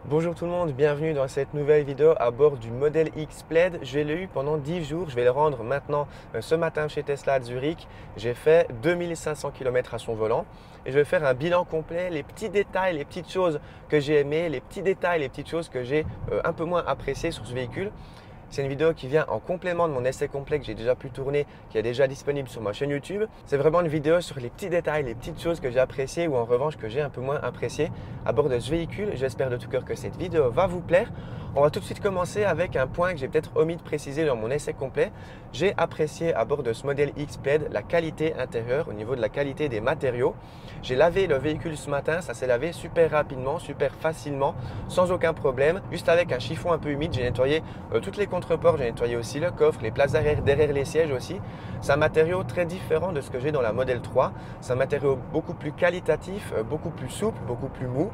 Bonjour tout le monde, bienvenue dans cette nouvelle vidéo à bord du Model X Plaid. Je l'ai eu pendant 10 jours, je vais le rendre maintenant ce matin chez Tesla à Zurich. J'ai fait 2500 km à son volant et je vais faire un bilan complet, les petits détails, les petites choses que j'ai aimées, les petits détails, les petites choses que j'ai un peu moins appréciées sur ce véhicule. C'est une vidéo qui vient en complément de mon essai complet que j'ai déjà pu tourner, qui est déjà disponible sur ma chaîne YouTube. C'est vraiment une vidéo sur les petits détails, les petites choses que j'ai appréciées ou en revanche que j'ai un peu moins appréciées à bord de ce véhicule. J'espère de tout cœur que cette vidéo va vous plaire. On va tout de suite commencer avec un point que j'ai peut-être omis de préciser dans mon essai complet. J'ai apprécié à bord de ce Model X Plaid la qualité intérieure au niveau de la qualité des matériaux. J'ai lavé le véhicule ce matin, ça s'est lavé super rapidement, super facilement, sans aucun problème. Juste avec un chiffon un peu humide, j'ai nettoyé toutes les contreports, j'ai nettoyé aussi le coffre, les places arrière, derrière les sièges aussi. C'est un matériau très différent de ce que j'ai dans la Model 3. C'est un matériau beaucoup plus qualitatif, beaucoup plus souple, beaucoup plus mou.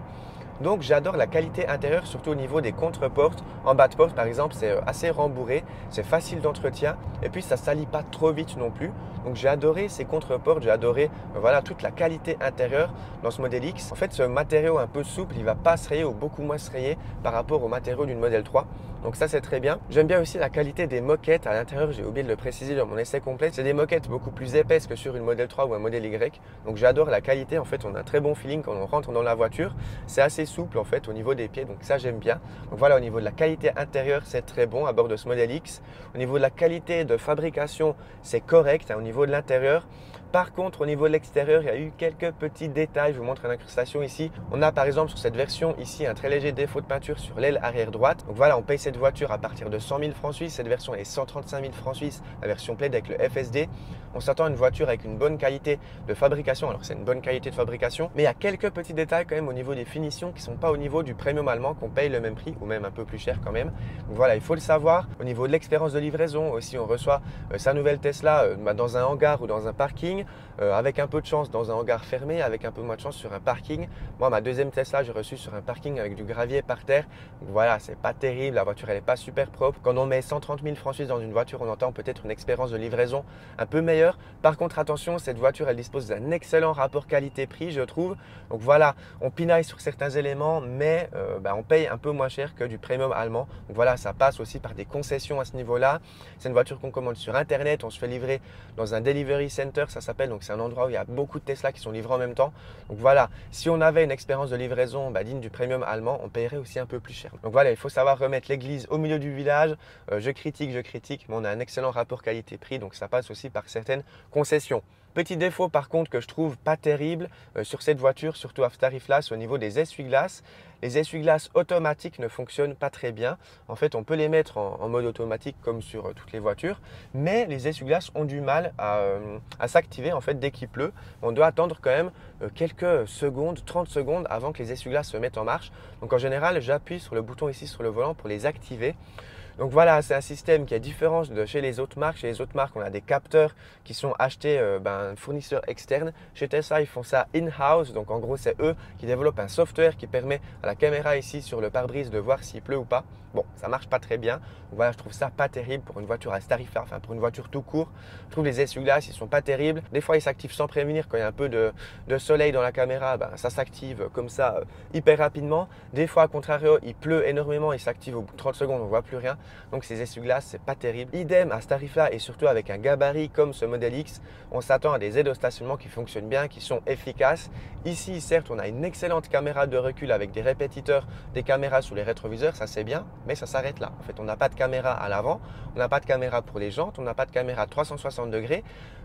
Donc j'adore la qualité intérieure, surtout au niveau des contreportes. En bas de porte par exemple, c'est assez rembourré, c'est facile d'entretien et puis ça ne salit pas trop vite non plus. Donc j'ai adoré ces contreportes, j'ai adoré voilà, toute la qualité intérieure dans ce Model X. En fait ce matériau un peu souple, il ne va pas se rayer ou beaucoup moins se rayer par rapport au matériau d'une Model 3. Donc ça c'est très bien. J'aime bien aussi la qualité des moquettes à l'intérieur, j'ai oublié de le préciser dans mon essai complet. C'est des moquettes beaucoup plus épaisses que sur une Model 3 ou un Model Y. Donc j'adore la qualité, en fait on a un très bon feeling quand on rentre dans la voiture. C'est assez souple en fait au niveau des pieds, donc ça j'aime bien. Donc voilà, au niveau de la qualité intérieure, c'est très bon à bord de ce Model X. Au niveau de la qualité de fabrication, c'est correct. Au niveau de l'intérieur, par contre, au niveau de l'extérieur, il y a eu quelques petits détails. Je vous montre une incrustation ici. On a par exemple sur cette version ici un très léger défaut de peinture sur l'aile arrière droite. Donc voilà, on paye cette voiture à partir de 100 000 francs suisses. Cette version est 135 000 francs suisses, la version Plaid avec le FSD. On s'attend à une voiture avec une bonne qualité de fabrication. Alors c'est une bonne qualité de fabrication, mais il y a quelques petits détails quand même au niveau des finitions qui ne sont pas au niveau du premium allemand qu'on paye le même prix ou même un peu plus cher quand même. Donc voilà, il faut le savoir. Au niveau de l'expérience de livraison aussi, on reçoit sa nouvelle Tesla dans un hangar ou dans un parking. Avec un peu de chance dans un hangar fermé, avec un peu moins de chance sur un parking. Moi, ma deuxième Tesla, j'ai reçu sur un parking avec du gravier par terre. Donc voilà, c'est pas terrible. La voiture, elle n'est pas super propre. Quand on met 130 000 francs suisses dans une voiture, on entend peut-être une expérience de livraison un peu meilleure. Par contre, attention, cette voiture, elle dispose d'un excellent rapport qualité-prix, je trouve. Donc voilà, on pinaille sur certains éléments, mais on paye un peu moins cher que du premium allemand. Donc voilà, ça passe aussi par des concessions à ce niveau-là. C'est une voiture qu'on commande sur Internet. On se fait livrer dans un delivery center, ça s'appelle. Donc c'est un endroit où il y a beaucoup de Tesla qui sont livrés en même temps. Donc voilà, si on avait une expérience de livraison digne du premium allemand, on paierait aussi un peu plus cher. Donc voilà, il faut savoir remettre l'église au milieu du village. Je critique, mais on a un excellent rapport qualité-prix, donc ça passe aussi par certaines concessions. Petit défaut par contre que je trouve pas terrible sur cette voiture, surtout à ce tarif-là, c'est au niveau des essuie-glaces. Les essuie-glaces automatiques ne fonctionnent pas très bien. En fait, on peut les mettre en mode automatique comme sur toutes les voitures, mais les essuie-glaces ont du mal à s'activer en fait dès qu'il pleut. On doit attendre quand même quelques secondes, 30 secondes avant que les essuie-glaces se mettent en marche. Donc en général, j'appuie sur le bouton ici sur le volant pour les activer. Donc voilà, c'est un système qui est différent de chez les autres marques. Chez les autres marques, on a des capteurs qui sont achetés fournisseurs externes. Chez Tesla, ils font ça in-house. Donc en gros, c'est eux qui développent un software qui permet à la caméra ici sur le pare-brise de voir s'il pleut ou pas. Bon, ça marche pas très bien. Donc voilà, je trouve ça pas terrible pour une voiture à ce tarif-là, enfin pour une voiture tout court. Je trouve les essuie-glaces, ils sont pas terribles. Des fois, ils s'activent sans prévenir. Quand il y a un peu de soleil dans la caméra, ça s'active comme ça hyper rapidement. Des fois, à contrario, il pleut énormément, il s'active au bout de 30 secondes, on voit plus rien. Donc ces essuie-glaces, c'est pas terrible. Idem à ce tarif-là et surtout avec un gabarit comme ce Model X, on s'attend à des aides au stationnement qui fonctionnent bien, qui sont efficaces. Ici, certes, on a une excellente caméra de recul avec des répétiteurs, des caméras sous les rétroviseurs, ça c'est bien, mais ça s'arrête là. En fait, on n'a pas de caméra à l'avant, on n'a pas de caméra pour les jantes, on n'a pas de caméra 360 degrés.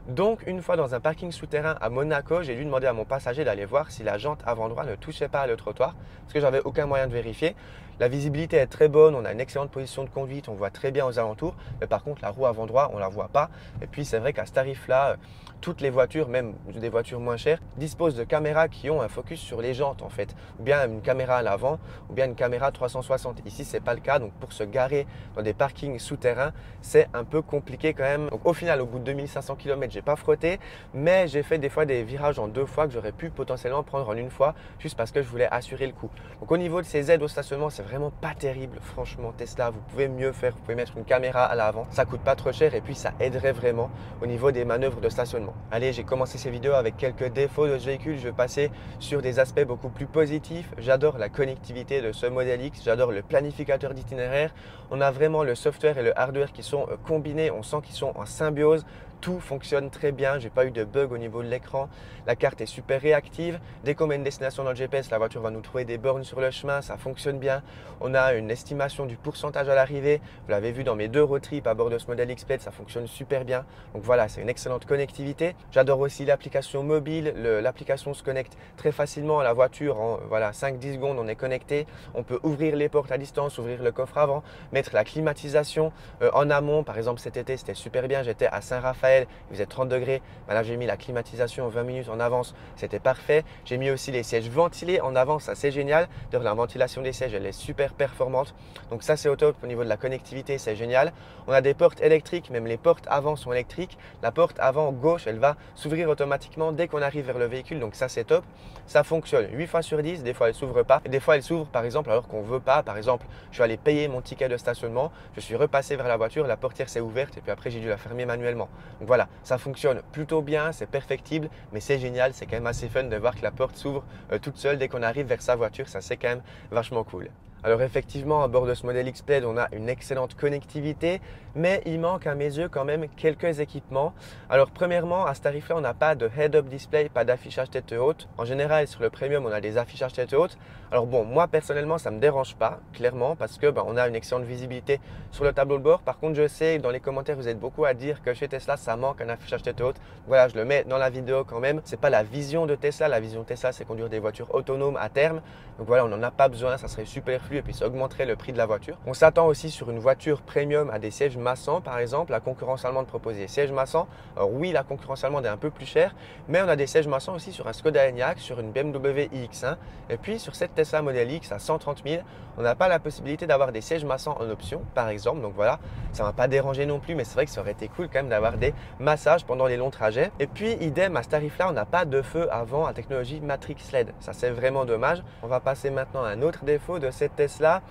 Donc, une fois dans un parking souterrain à Monaco, j'ai dû demander à mon passager d'aller voir si la jante avant droit ne touchait pas le trottoir parce que j'avais aucun moyen de vérifier. La visibilité est très bonne, on a une excellente position de conduite, on voit très bien aux alentours, mais par contre la roue avant droit, on ne la voit pas. Et puis c'est vrai qu'à ce tarif-là, toutes les voitures, même des voitures moins chères, disposent de caméras qui ont un focus sur les jantes en fait, ou bien une caméra à l'avant, ou bien une caméra 360. Ici, ce n'est pas le cas, donc pour se garer dans des parkings souterrains, c'est un peu compliqué quand même. Donc au final, au bout de 2500 km, j'ai pas frotté, mais j'ai fait des fois des virages en 2 fois que j'aurais pu potentiellement prendre en 1 fois, juste parce que je voulais assurer le coup. Donc au niveau de ces aides au stationnement, c'est vraiment pas terrible. Franchement, Tesla, vous pouvez même mieux faire. Vous pouvez mettre une caméra à l'avant, ça coûte pas trop cher et puis ça aiderait vraiment au niveau des manœuvres de stationnement. Allez, j'ai commencé ces vidéos avec quelques défauts de ce véhicule. Je vais passer sur des aspects beaucoup plus positifs. J'adore la connectivité de ce modèle X, j'adore le planificateur d'itinéraire. On a vraiment le software et le hardware qui sont combinés, on sent qu'ils sont en symbiose. Tout fonctionne très bien, j'ai pas eu de bug au niveau de l'écran. La carte est super réactive. Dès qu'on met une destination dans le GPS, la voiture va nous trouver des bornes sur le chemin, ça fonctionne bien. On a une estimation du pourcentage à l'arrivée. Vous l'avez vu dans mes 2 road trips à bord de ce modèle X-Plaid, ça fonctionne super bien. Donc voilà, c'est une excellente connectivité. J'adore aussi l'application mobile. L'application se connecte très facilement à la voiture. En 5-10 secondes, on est connecté. On peut ouvrir les portes à distance, ouvrir le coffre avant, mettre la climatisation en amont. Par exemple, cet été, c'était super bien. J'étais à Saint-Raphaël. Il faisait 30 degrés. Là, j'ai mis la climatisation 20 minutes en avance. C'était parfait. J'ai mis aussi les sièges ventilés en avance. Ça, c'est génial. D'ailleurs, la ventilation des sièges, elle est super performante. Donc ça, c'est au top. Au niveau de la connectivité, c'est génial. On a des portes électriques. Même les portes avant sont électriques. La porte avant gauche, elle va s'ouvrir automatiquement dès qu'on arrive vers le véhicule. Donc ça, c'est top. Ça fonctionne 8 fois sur 10. Des fois, elle ne s'ouvre pas. Et des fois, elle s'ouvre, par exemple, alors qu'on ne veut pas. Par exemple, je suis allé payer mon ticket de stationnement. Je suis repassé vers la voiture. La portière s'est ouverte. Et puis après, j'ai dû la fermer manuellement. Donc voilà, ça fonctionne plutôt bien, c'est perfectible, mais c'est génial, c'est quand même assez fun de voir que la porte s'ouvre toute seule dès qu'on arrive vers sa voiture, ça c'est quand même vachement cool. Alors effectivement, à bord de ce modèle X-Plaid, on a une excellente connectivité, mais il manque à mes yeux quand même quelques équipements. Alors premièrement, à ce tarif-là, on n'a pas de head-up display, pas d'affichage tête haute. En général, sur le Premium, on a des affichages tête haute. Alors bon, moi personnellement, ça ne me dérange pas, clairement, parce que on a une excellente visibilité sur le tableau de bord. Par contre, je sais, dans les commentaires, vous êtes beaucoup à dire que chez Tesla, ça manque un affichage tête haute. Voilà, je le mets dans la vidéo quand même. C'est pas la vision de Tesla. La vision de Tesla, c'est conduire des voitures autonomes à terme. Donc voilà, on n'en a pas besoin, ça serait superflu et puis ça augmenterait le prix de la voiture. On s'attend aussi sur une voiture premium à des sièges massants par exemple. La concurrence allemande propose des sièges massants. Alors oui, la concurrence allemande est un peu plus chère, mais on a des sièges massants aussi sur un Skoda Enyaq, sur une BMW iX1 et puis sur cette Tesla Model X à 130 000. On n'a pas la possibilité d'avoir des sièges massants en option par exemple. Donc voilà, ça ne m'a pas dérangé non plus, mais c'est vrai que ça aurait été cool quand même d'avoir des massages pendant les longs trajets. Et puis idem, à ce tarif-là, on n'a pas de feu avant à technologie Matrix LED. Ça c'est vraiment dommage. On va passer maintenant à un autre défaut de cette Tesla.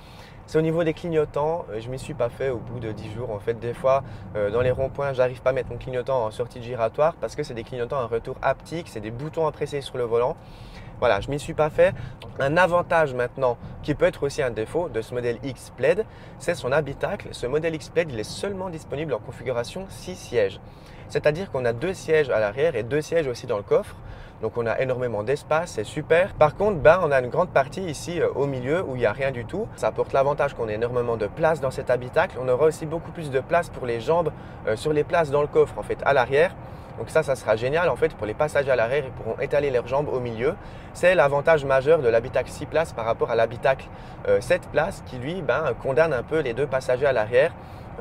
C'est au niveau des clignotants, je m'y suis pas fait au bout de 10 jours. En fait, des fois, dans les ronds-points, j'arrive pas à mettre mon clignotant en sortie de giratoire parce que c'est des clignotants à retour haptique, c'est des boutons à presser sur le volant. Voilà, je m'y suis pas fait. Un avantage maintenant, qui peut être aussi un défaut de ce modèle X-Plaid, c'est son habitacle. Ce modèle X-Plaid, il est seulement disponible en configuration 6 sièges. C'est-à-dire qu'on a 2 sièges à l'arrière et 2 sièges aussi dans le coffre. Donc on a énormément d'espace, c'est super. Par contre, on a une grande partie ici au milieu où il n'y a rien du tout. Ça apporte l'avantage qu'on ait énormément de place dans cet habitacle. On aura aussi beaucoup plus de place pour les jambes sur les places dans le coffre en fait à l'arrière. Donc ça sera génial en fait pour les passagers à l'arrière, ils pourront étaler leurs jambes au milieu. C'est l'avantage majeur de l'habitacle 6 places par rapport à l'habitacle 7 places qui lui condamne un peu les 2 passagers à l'arrière.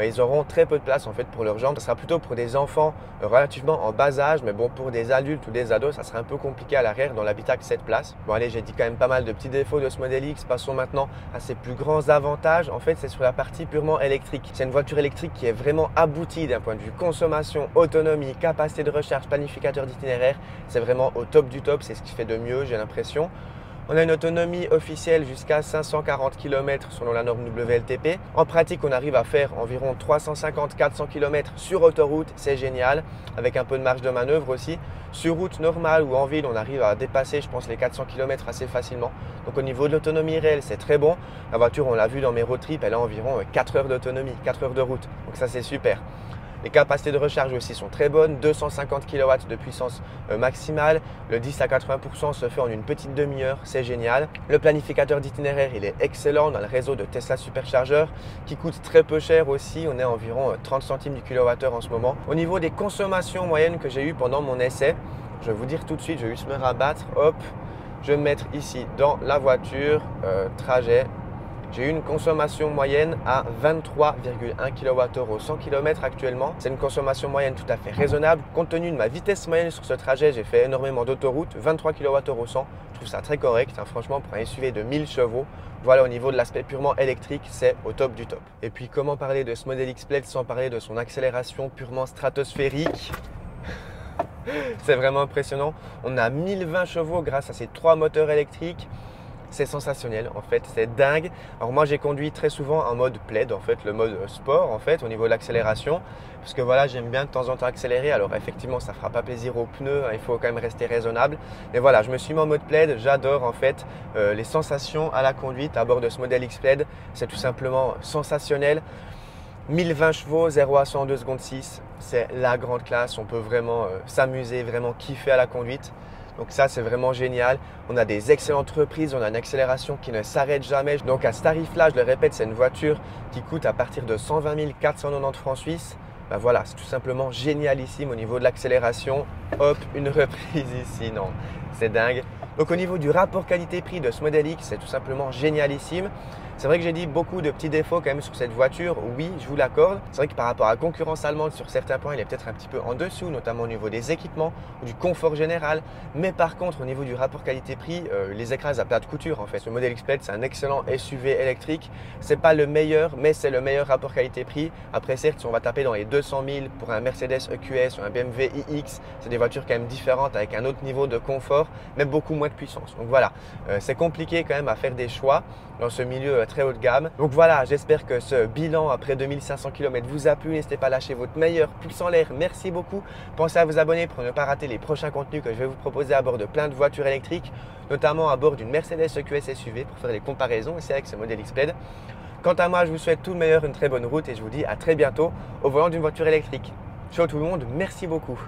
Ils auront très peu de place en fait pour leurs jambes. Ce sera plutôt pour des enfants relativement en bas âge, mais bon, pour des adultes ou des ados, ça sera un peu compliqué à l'arrière dans l'habitacle 7 places. Bon allez, j'ai dit quand même pas mal de petits défauts de ce modèle X. Passons maintenant à ses plus grands avantages. En fait, c'est sur la partie purement électrique. C'est une voiture électrique qui est vraiment aboutie d'un point de vue consommation, autonomie, capacité de recharge, planificateur d'itinéraire. C'est vraiment au top du top, c'est ce qui fait de mieux, j'ai l'impression. On a une autonomie officielle jusqu'à 540 km selon la norme WLTP. En pratique, on arrive à faire environ 350-400 km sur autoroute, c'est génial, avec un peu de marge de manœuvre aussi. Sur route normale ou en ville, on arrive à dépasser, je pense, les 400 km assez facilement. Donc au niveau de l'autonomie réelle, c'est très bon. La voiture, on l'a vu dans mes road trips, elle a environ 4 heures d'autonomie, 4 heures de route. Donc ça, c'est super. Les capacités de recharge aussi sont très bonnes, 250 kW de puissance maximale. Le 10 à 80% se fait en une petite demi-heure, c'est génial. Le planificateur d'itinéraire, il est excellent dans le réseau de Tesla Supercharger qui coûte très peu cher aussi. On est à environ 30 centimes du kilowattheure en ce moment. Au niveau des consommations moyennes que j'ai eues pendant mon essai, je vais vous dire tout de suite, je vais juste me rabattre. Hop, je vais me mettre ici dans la voiture, trajet. J'ai eu une consommation moyenne à 23,1 kWh au 100 km actuellement. C'est une consommation moyenne tout à fait raisonnable. Compte tenu de ma vitesse moyenne sur ce trajet, j'ai fait énormément d'autoroute, 23 kWh au 100. Je trouve ça très correct, franchement, pour un SUV de 1000 chevaux. Voilà, au niveau de l'aspect purement électrique, c'est au top du top. Et puis, comment parler de ce modèle X-Plaid sans parler de son accélération purement stratosphérique? C'est vraiment impressionnant. On a 1020 chevaux grâce à ces 3 moteurs électriques. c'est sensationnel en fait, c'est dingue. Alors moi j'ai conduit très souvent en mode plaid en fait, le mode sport en fait au niveau de l'accélération. Parce que voilà, j'aime bien de temps en temps accélérer. Alors effectivement, ça ne fera pas plaisir aux pneus, hein, il faut quand même rester raisonnable. Mais voilà, je me suis mis en mode plaid. J'adore en fait les sensations à la conduite à bord de ce modèle X-Plaid. C'est tout simplement sensationnel. 1020 chevaux, 0 à 100 en 2 secondes 6, c'est la grande classe. On peut vraiment s'amuser, vraiment kiffer à la conduite. Donc ça, c'est vraiment génial. On a des excellentes reprises, on a une accélération qui ne s'arrête jamais. Donc à ce tarif-là, je le répète, c'est une voiture qui coûte à partir de 120 490 francs suisses. Ben voilà, c'est tout simplement génialissime au niveau de l'accélération. Hop, une reprise ici, non, c'est dingue. Donc au niveau du rapport qualité-prix de ce modèle X, c'est tout simplement génialissime. C'est vrai que j'ai dit beaucoup de petits défauts quand même sur cette voiture, oui, je vous l'accorde. C'est vrai que par rapport à la concurrence allemande, sur certains points, il est peut-être un petit peu en dessous, notamment au niveau des équipements ou du confort général. Mais par contre, au niveau du rapport qualité-prix, les écrase à plat de couture en fait. Le modèle X-Plaid, c'est un excellent SUV électrique. C'est pas le meilleur, mais c'est le meilleur rapport qualité-prix. Après, certes, si on va taper dans les 200 000 pour un Mercedes EQS ou un BMW iX, c'est des voitures quand même différentes avec un autre niveau de confort, mais beaucoup moins de puissance. Donc voilà, c'est compliqué quand même à faire des choix dans ce milieu très haut de gamme. Donc voilà, j'espère que ce bilan après 2500 km vous a plu. N'hésitez pas à lâcher votre meilleur pouce en l'air. Merci beaucoup. Pensez à vous abonner pour ne pas rater les prochains contenus que je vais vous proposer à bord de plein de voitures électriques, notamment à bord d'une Mercedes EQS SUV pour faire les comparaisons aussi avec ce modèle X-Plaid. Quant à moi, je vous souhaite tout le meilleur, une très bonne route et je vous dis à très bientôt au volant d'une voiture électrique. Ciao tout le monde, merci beaucoup.